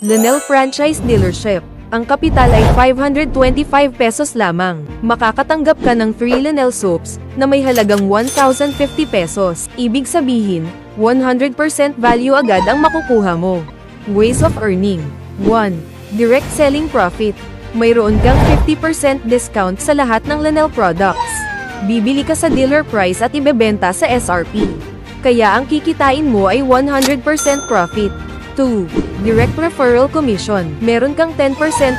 Lanel Franchise Dealership. Ang kapital ay 525 pesos lamang. Makakatanggap ka ng 3 Lanel soaps na may halagang 1,050 pesos. Ibig sabihin, 100% value agad ang makukuha mo. Ways of earning. 1. Direct selling profit. Mayroon kang 50% discount sa lahat ng Lanel products. Bibili ka sa dealer price at ibebenta sa SRP. Kaya ang kikitain mo ay 100% profit. 2. Direct Referral Commission. Meron kang 10%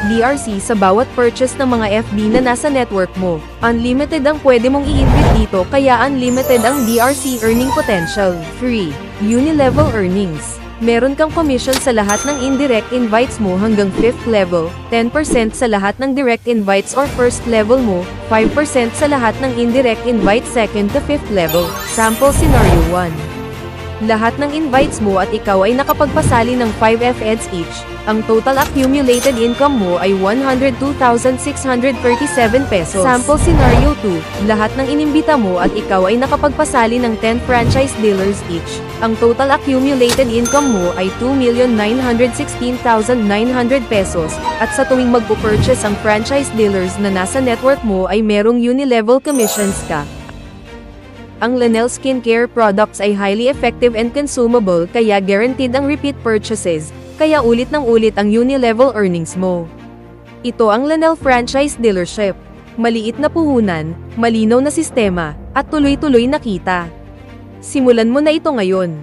DRC sa bawat purchase ng mga FB na nasa network mo. Unlimited ang pwede mong i-invite dito kaya unlimited ang DRC earning potential. 3. Unilevel Earnings. Meron kang commission sa lahat ng indirect invites mo hanggang 5th level, 10% sa lahat ng direct invites or first level mo, 5% sa lahat ng indirect invites 2nd to 5th level. Sample Scenario 1. Lahat ng invites mo at ikaw ay nakapagpasali ng 5 FEDs each. Ang total accumulated income mo ay 102,637 pesos. Sample Scenario 2. Lahat ng inimbita mo at ikaw ay nakapagpasali ng 10 franchise dealers each. Ang total accumulated income mo ay 2,916,900 pesos. At sa tuwing magpo-purchase ang franchise dealers na nasa network mo ay merong unilevel commissions ka. Ang Lanel skincare products ay highly effective and consumable kaya guaranteed ang repeat purchases, kaya ulit ng ulit ang unilevel earnings mo. Ito ang Lanel Franchise Dealership. Maliit na puhunan, malinaw na sistema, at tuloy-tuloy na kita. Simulan mo na ito ngayon.